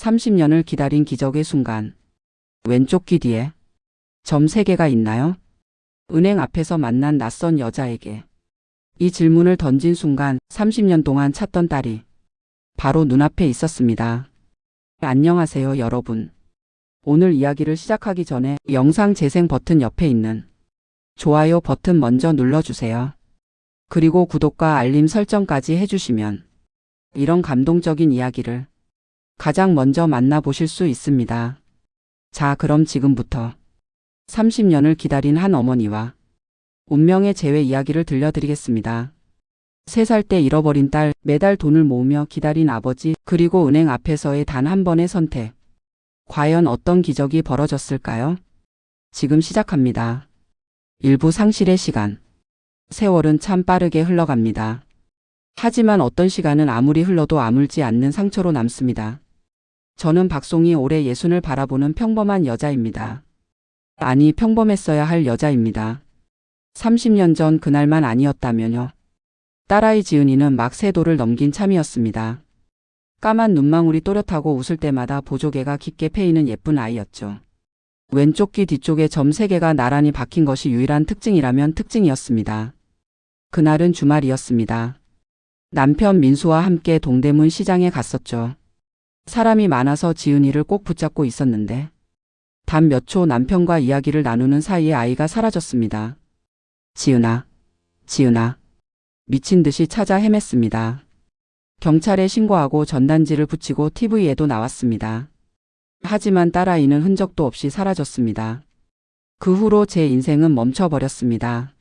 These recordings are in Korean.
30년을 기다린 기적의 순간. 왼쪽 귀 뒤에 점 3개가 있나요? 은행 앞에서 만난 낯선 여자에게 이 질문을 던진 순간 30년 동안 찾던 딸이 바로 눈앞에 있었습니다. 안녕하세요, 여러분. 오늘 이야기를 시작하기 전에 영상 재생 버튼 옆에 있는 좋아요 버튼 먼저 눌러주세요. 그리고 구독과 알림 설정까지 해주시면 이런 감동적인 이야기를 가장 먼저 만나보실 수 있습니다. 자, 그럼 지금부터 30년을 기다린 한 어머니와 운명의 재회 이야기를 들려드리겠습니다. 3살 때 잃어버린 딸, 매달 돈을 모으며 기다린 아버지, 그리고 은행 앞에서의 단 한 번의 선택. 과연 어떤 기적이 벌어졌을까요? 지금 시작합니다. 일부 상실의 시간. 세월은 참 빠르게 흘러갑니다. 하지만 어떤 시간은 아무리 흘러도 아물지 않는 상처로 남습니다. 저는 박송이 올해 60을 바라보는 평범한 여자입니다. 아니, 평범했어야 할 여자입니다. 30년 전 그날만 아니었다면요. 딸아이 지은이는 막 3돌을 넘긴 참이었습니다. 까만 눈망울이 또렷하고 웃을 때마다 보조개가 깊게 패이는 예쁜 아이였죠. 왼쪽 귀 뒤쪽에 점 3개가 나란히 박힌 것이 유일한 특징이라면 특징이었습니다. 그날은 주말이었습니다. 남편 민수와 함께 동대문 시장에 갔었죠. 사람이 많아서 지은이를 꼭 붙잡고 있었는데 단 몇 초 남편과 이야기를 나누는 사이에 아이가 사라졌습니다. 지은아, 지은아. 미친 듯이 찾아 헤맸습니다. 경찰에 신고하고 전단지를 붙이고 TV에도 나왔습니다. 하지만 딸아이는 흔적도 없이 사라졌습니다. 그 후로 제 인생은 멈춰버렸습니다.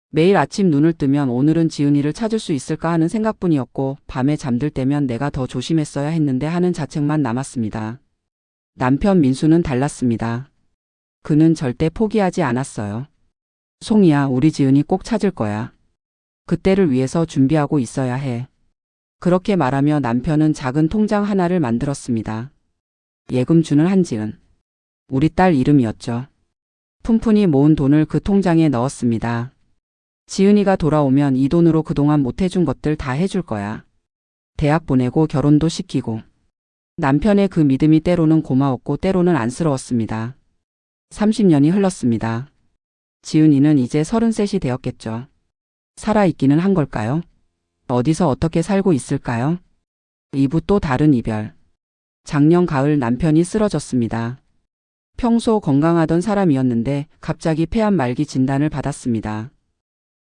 매일 아침 눈을 뜨면 오늘은 지은이를 찾을 수 있을까 하는 생각뿐이었고, 밤에 잠들 때면 내가 더 조심했어야 했는데 하는 자책만 남았습니다. 남편 민수는 달랐습니다. 그는 절대 포기하지 않았어요. 송이야, 우리 지은이 꼭 찾을 거야. 그때를 위해서 준비하고 있어야 해. 그렇게 말하며 남편은 작은 통장 하나를 만들었습니다. 예금 주는 한지은. 우리 딸 이름이었죠. 푼푼이 모은 돈을 그 통장에 넣었습니다. 지은이가 돌아오면 이 돈으로 그동안 못해준 것들 다 해줄 거야. 대학 보내고 결혼도 시키고. 남편의 그 믿음이 때로는 고마웠고 때로는 안쓰러웠습니다. 30년이 흘렀습니다. 지은이는 이제 33이 되었겠죠. 살아있기는 한 걸까요? 어디서 어떻게 살고 있을까요? 2부 또 다른 이별. 작년 가을 남편이 쓰러졌습니다. 평소 건강하던 사람이었는데 갑자기 폐암 말기 진단을 받았습니다.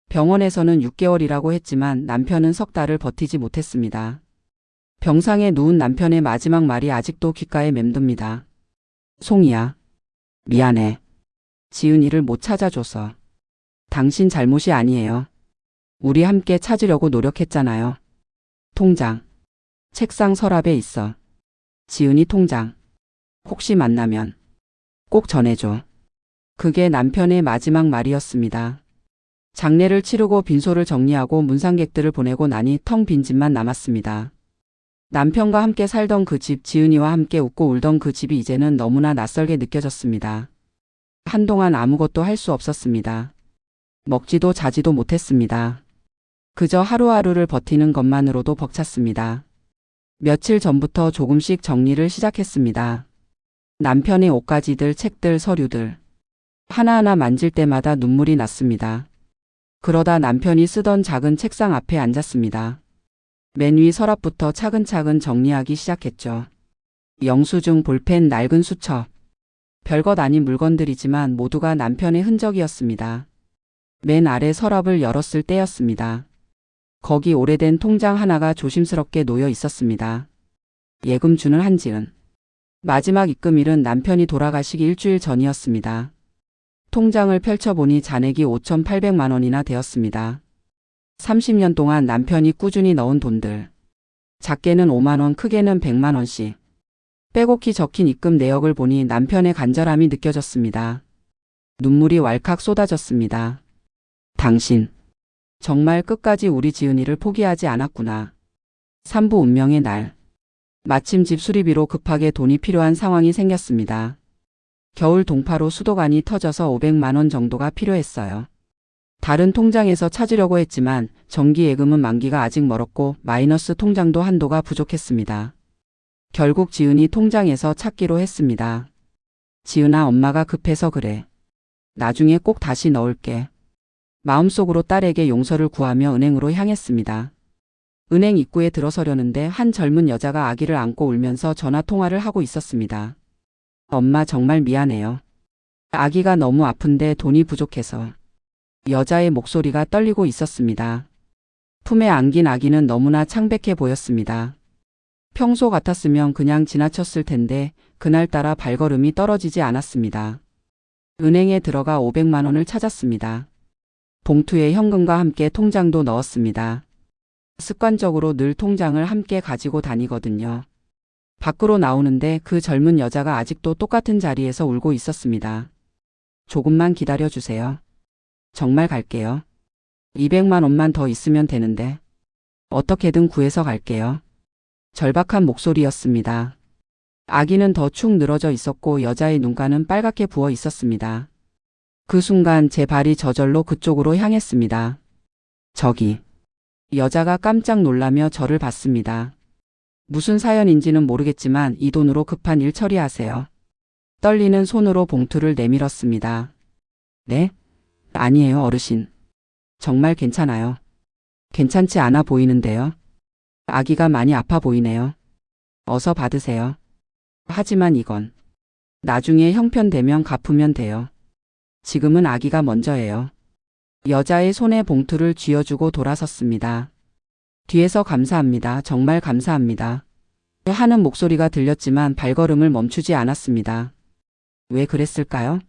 병원에서는 6개월이라고 했지만 남편은 석 달을 버티지 못했습니다. 병상에 누운 남편의 마지막 말이 아직도 귓가에 맴돕니다. 송이야, 미안해. 지은이를 못 찾아줘서. 당신 잘못이 아니에요. 우리 함께 찾으려고 노력했잖아요. 통장. 책상 서랍에 있어. 지은이 통장. 혹시 만나면 꼭 전해줘. 그게 남편의 마지막 말이었습니다. 장례를 치르고 빈소를 정리하고 문상객들을 보내고 나니 텅 빈 집만 남았습니다. 남편과 함께 살던 그 집, 지은이와 함께 웃고 울던 그 집이 이제는 너무나 낯설게 느껴졌습니다. 한동안 아무것도 할 수 없었습니다. 먹지도 자지도 못했습니다. 그저 하루하루를 버티는 것만으로도 벅찼습니다. 며칠 전부터 조금씩 정리를 시작했습니다. 남편의 옷가지들, 책들, 서류들. 하나하나 만질 때마다 눈물이 났습니다. 그러다 남편이 쓰던 작은 책상 앞에 앉았습니다. 맨 위 서랍부터 차근차근 정리하기 시작했죠. 영수증, 볼펜, 낡은 수첩. 별것 아닌 물건들이지만 모두가 남편의 흔적이었습니다. 맨 아래 서랍을 열었을 때였습니다. 거기 오래된 통장 하나가 조심스럽게 놓여 있었습니다. 예금 주는 한지은. 마지막 입금일은 남편이 돌아가시기 일주일 전이었습니다. 통장을 펼쳐보니 잔액이 5,800만 원이나 되었습니다. 30년 동안 남편이 꾸준히 넣은 돈들. 작게는 5만 원, 크게는 100만 원씩. 빼곡히 적힌 입금 내역을 보니 남편의 간절함이 느껴졌습니다. 눈물이 왈칵 쏟아졌습니다. 당신. 정말 끝까지 우리 지은이를 포기하지 않았구나. 3부 운명의 날. 마침 집 수리비로 급하게 돈이 필요한 상황이 생겼습니다. 겨울 동파로 수도관이 터져서 500만 원 정도가 필요했어요. 다른 통장에서 찾으려고 했지만 정기 예금은 만기가 아직 멀었고 마이너스 통장도 한도가 부족했습니다. 결국 지은이 통장에서 찾기로 했습니다. 지은아, 엄마가 급해서 그래. 나중에 꼭 다시 넣을게. 마음속으로 딸에게 용서를 구하며 은행으로 향했습니다. 은행 입구에 들어서려는데 한 젊은 여자가 아기를 안고 울면서 전화 통화를 하고 있었습니다. 엄마, 정말 미안해요. 아기가 너무 아픈데 돈이 부족해서. 여자의 목소리가 떨리고 있었습니다. 품에 안긴 아기는 너무나 창백해 보였습니다. 평소 같았으면 그냥 지나쳤을 텐데 그날따라 발걸음이 떨어지지 않았습니다. 은행에 들어가 500만 원을 찾았습니다. 봉투에 현금과 함께 통장도 넣었습니다. 습관적으로 늘 통장을 함께 가지고 다니거든요. 밖으로 나오는데 그 젊은 여자가 아직도 똑같은 자리에서 울고 있었습니다. 조금만 기다려 주세요. 정말 갈게요. 200만 원만 더 있으면 되는데. 어떻게든 구해서 갈게요. 절박한 목소리였습니다. 아기는 더 축 늘어져 있었고 여자의 눈가는 빨갛게 부어 있었습니다. 그 순간 제 발이 저절로 그쪽으로 향했습니다. 저기. 여자가 깜짝 놀라며 저를 봤습니다. 무슨 사연인지는 모르겠지만 이 돈으로 급한 일 처리하세요. 떨리는 손으로 봉투를 내밀었습니다. 네? 아니에요, 어르신. 정말 괜찮아요. 괜찮지 않아 보이는데요. 아기가 많이 아파 보이네요. 어서 받으세요. 하지만 이건 나중에 형편되면 갚으면 돼요. 지금은 아기가 먼저예요. 여자의 손에 봉투를 쥐어주고 돌아섰습니다. 뒤에서 감사합니다. 정말 감사합니다. 하는 목소리가 들렸지만 발걸음을 멈추지 않았습니다. 왜 그랬을까요?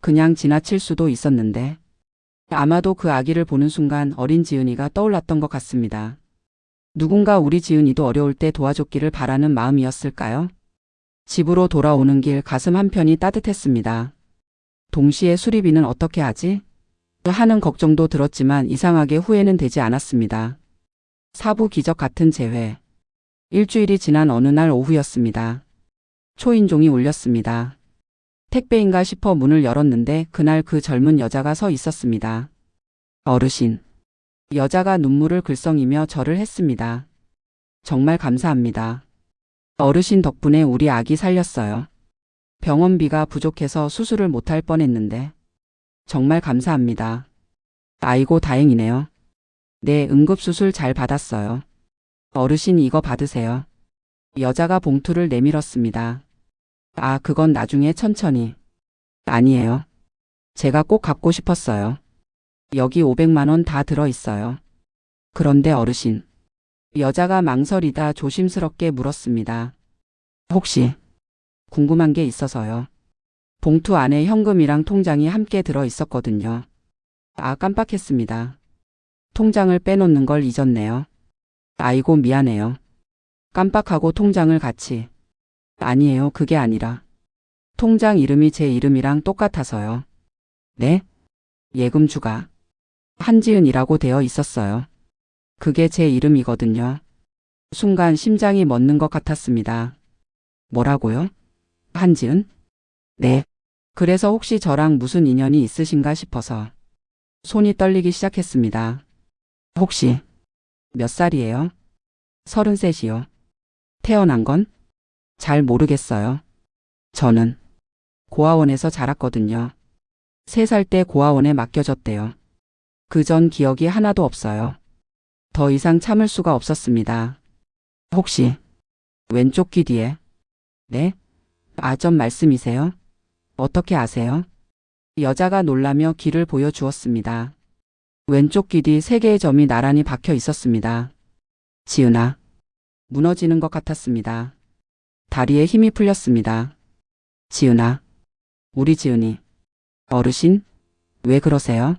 그냥 지나칠 수도 있었는데. 아마도 그 아기를 보는 순간 어린 지은이가 떠올랐던 것 같습니다. 누군가 우리 지은이도 어려울 때 도와줬기를 바라는 마음이었을까요? 집으로 돌아오는 길 가슴 한편이 따뜻했습니다. 동시에 수리비는 어떻게 하지? 하는 걱정도 들었지만 이상하게 후회는 되지 않았습니다. 사부 기적 같은 재회. 일주일이 지난 어느 날 오후였습니다. 초인종이 울렸습니다. 택배인가 싶어 문을 열었는데 그날 그 젊은 여자가 서 있었습니다. 어르신. 여자가 눈물을 글썽이며 절을 했습니다. 정말 감사합니다. 어르신 덕분에 우리 아기 살렸어요. 병원비가 부족해서 수술을 못할 뻔했는데. 정말 감사합니다. 아이고, 다행이네요. 네, 응급수술 잘 받았어요. 어르신, 이거 받으세요. 여자가 봉투를 내밀었습니다. 아, 그건 나중에 천천히. 아니에요. 제가 꼭 갖고 싶었어요. 여기 500만 원 다 들어있어요. 그런데 어르신. 여자가 망설이다 조심스럽게 물었습니다. 혹시 궁금한 게 있어서요. 봉투 안에 현금이랑 통장이 함께 들어 있었거든요. 아, 깜빡했습니다. 통장을 빼놓는 걸 잊었네요. 아이고, 미안해요. 깜빡하고 통장을 같이. 아니에요, 그게 아니라. 통장 이름이 제 이름이랑 똑같아서요. 네? 예금주가 한지은이라고 되어 있었어요. 그게 제 이름이거든요. 순간 심장이 멎는 것 같았습니다. 뭐라고요? 한지은? 네. 그래서 혹시 저랑 무슨 인연이 있으신가 싶어서. 손이 떨리기 시작했습니다. 혹시 몇 살이에요? 33이요. 태어난 건? 잘 모르겠어요. 저는 고아원에서 자랐거든요. 3살 때 고아원에 맡겨졌대요. 그 전 기억이 하나도 없어요. 더 이상 참을 수가 없었습니다. 혹시 왼쪽 귀 뒤에? 네? 아점 말씀이세요? 어떻게 아세요? 여자가 놀라며 귀를 보여주었습니다. 왼쪽 귀 뒤 3개의 점이 나란히 박혀 있었습니다. 지은아. 무너지는 것 같았습니다. 다리에 힘이 풀렸습니다. 지은아. 우리 지은이. 어르신? 왜 그러세요?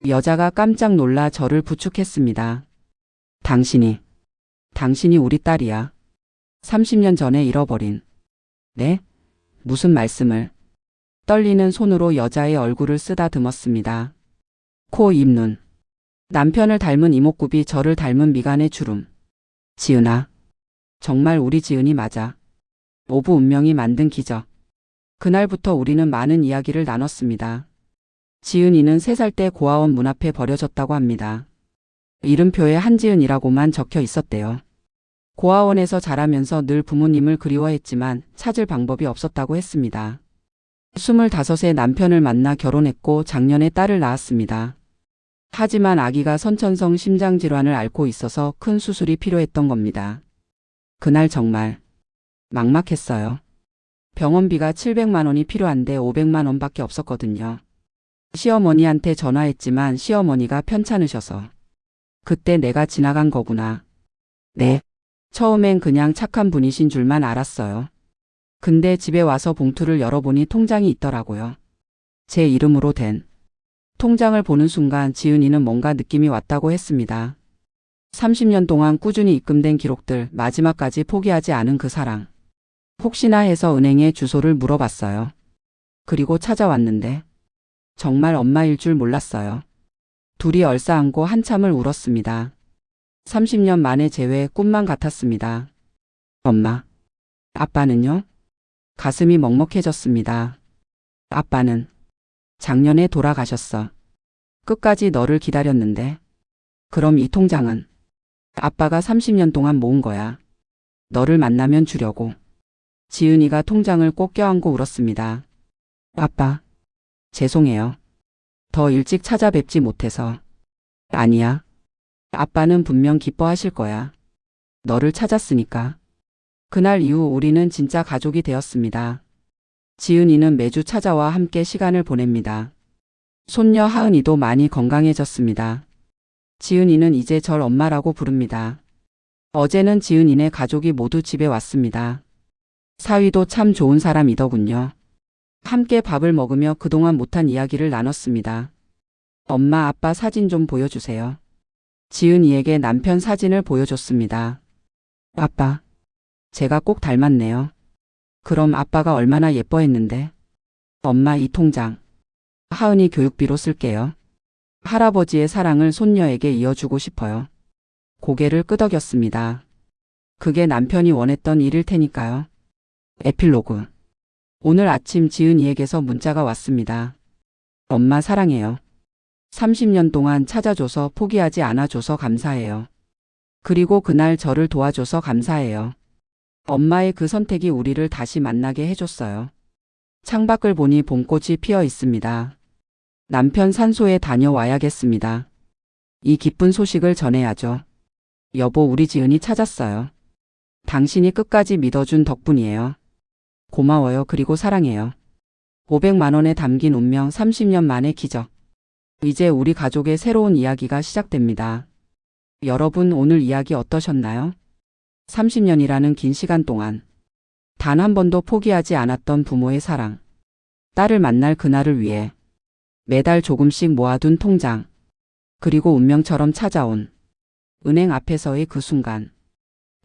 여자가 깜짝 놀라 저를 부축했습니다. 당신이 우리 딸이야. 30년 전에 잃어버린. 네? 무슨 말씀을? 떨리는 손으로 여자의 얼굴을 쓰다듬었습니다. 코, 입, 눈. 남편을 닮은 이목구비, 저를 닮은 미간의 주름. 지은아. 정말 우리 지은이 맞아. 오부 운명이 만든 기적. 그날부터 우리는 많은 이야기를 나눴습니다. 지은이는 3살 때 고아원 문 앞에 버려졌다고 합니다. 이름표에 한지은이라고만 적혀 있었대요. 고아원에서 자라면서 늘 부모님을 그리워했지만 찾을 방법이 없었다고 했습니다. 25세 남편을 만나 결혼했고 작년에 딸을 낳았습니다. 하지만 아기가 선천성 심장질환을 앓고 있어서 큰 수술이 필요했던 겁니다. 그날 정말 막막했어요. 병원비가 700만 원이 필요한데 500만 원밖에 없었거든요. 시어머니한테 전화했지만 시어머니가 편찮으셔서 그때 내가 지나간 거구나. 네. 처음엔 그냥 착한 분이신 줄만 알았어요. 근데 집에 와서 봉투를 열어보니 통장이 있더라고요. 제 이름으로 된 통장을 보는 순간 지은이는 뭔가 느낌이 왔다고 했습니다. 30년 동안 꾸준히 입금된 기록들, 마지막까지 포기하지 않은 그 사랑. 혹시나 해서 은행에 주소를 물어봤어요. 그리고 찾아왔는데 정말 엄마일 줄 몰랐어요. 둘이 얼싸안고 한참을 울었습니다. 30년 만에 재회, 꿈만 같았습니다. 엄마. 아빠는요? 가슴이 먹먹해졌습니다. 아빠는 작년에 돌아가셨어. 끝까지 너를 기다렸는데. 그럼 이 통장은? 아빠가 30년 동안 모은 거야. 너를 만나면 주려고. 지은이가 통장을 꼭 껴안고 울었습니다. 아빠. 죄송해요. 더 일찍 찾아뵙지 못해서. 아니야. 아빠는 분명 기뻐하실 거야. 너를 찾았으니까. 그날 이후 우리는 진짜 가족이 되었습니다. 지은이는 매주 찾아와 함께 시간을 보냅니다. 손녀 하은이도 많이 건강해졌습니다. 지은이는 이제 절 엄마라고 부릅니다. 어제는 지은이네 가족이 모두 집에 왔습니다. 사위도 참 좋은 사람이더군요. 함께 밥을 먹으며 그동안 못한 이야기를 나눴습니다. 엄마, 아빠 사진 좀 보여주세요. 지은이에게 남편 사진을 보여줬습니다. 아빠, 제가 꼭 닮았네요. 그럼 아빠가 얼마나 예뻐했는데. 엄마, 이 통장 하은이 교육비로 쓸게요. 할아버지의 사랑을 손녀에게 이어주고 싶어요. 고개를 끄덕였습니다. 그게 남편이 원했던 일일 테니까요. 에필로그. 오늘 아침 지은이에게서 문자가 왔습니다. 엄마 사랑해요. 30년 동안 찾아줘서 포기하지 않아줘서 감사해요. 그리고 그날 저를 도와줘서 감사해요. 엄마의 그 선택이 우리를 다시 만나게 해줬어요. 창밖을 보니 봄꽃이 피어 있습니다. 남편 산소에 다녀와야겠습니다. 이 기쁜 소식을 전해야죠. 여보, 우리 지은이 찾았어요. 당신이 끝까지 믿어준 덕분이에요. 고마워요. 그리고 사랑해요. 500만 원에 담긴 운명, 30년 만의 기적. 이제 우리 가족의 새로운 이야기가 시작됩니다. 여러분, 오늘 이야기 어떠셨나요? 30년이라는 긴 시간 동안 단 한 번도 포기하지 않았던 부모의 사랑. 딸을 만날 그날을 위해 매달 조금씩 모아둔 통장. 그리고 운명처럼 찾아온 은행 앞에서의 그 순간.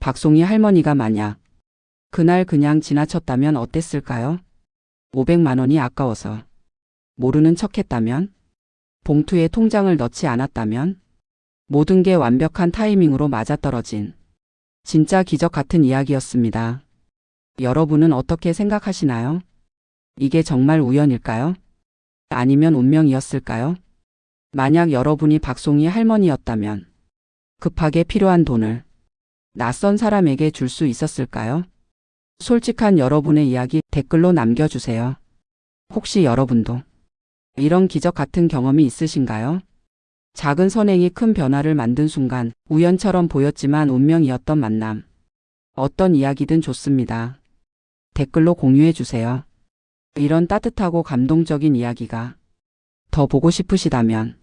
박송이 할머니가 만약 그날 그냥 지나쳤다면 어땠을까요? 500만 원이 아까워서 모르는 척했다면? 봉투에 통장을 넣지 않았다면? 모든 게 완벽한 타이밍으로 맞아떨어진 진짜 기적 같은 이야기였습니다. 여러분은 어떻게 생각하시나요? 이게 정말 우연일까요? 아니면 운명이었을까요? 만약 여러분이 박송이 할머니였다면 급하게 필요한 돈을 낯선 사람에게 줄 수 있었을까요? 솔직한 여러분의 이야기 댓글로 남겨주세요. 혹시 여러분도 이런 기적 같은 경험이 있으신가요? 작은 선행이 큰 변화를 만든 순간, 우연처럼 보였지만 운명이었던 만남. 어떤 이야기든 좋습니다. 댓글로 공유해주세요. 이런 따뜻하고 감동적인 이야기가 더 보고 싶으시다면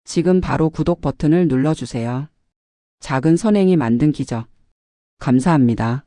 지금 바로 구독 버튼을 눌러주세요. 작은 선행이 만든 기적. 감사합니다.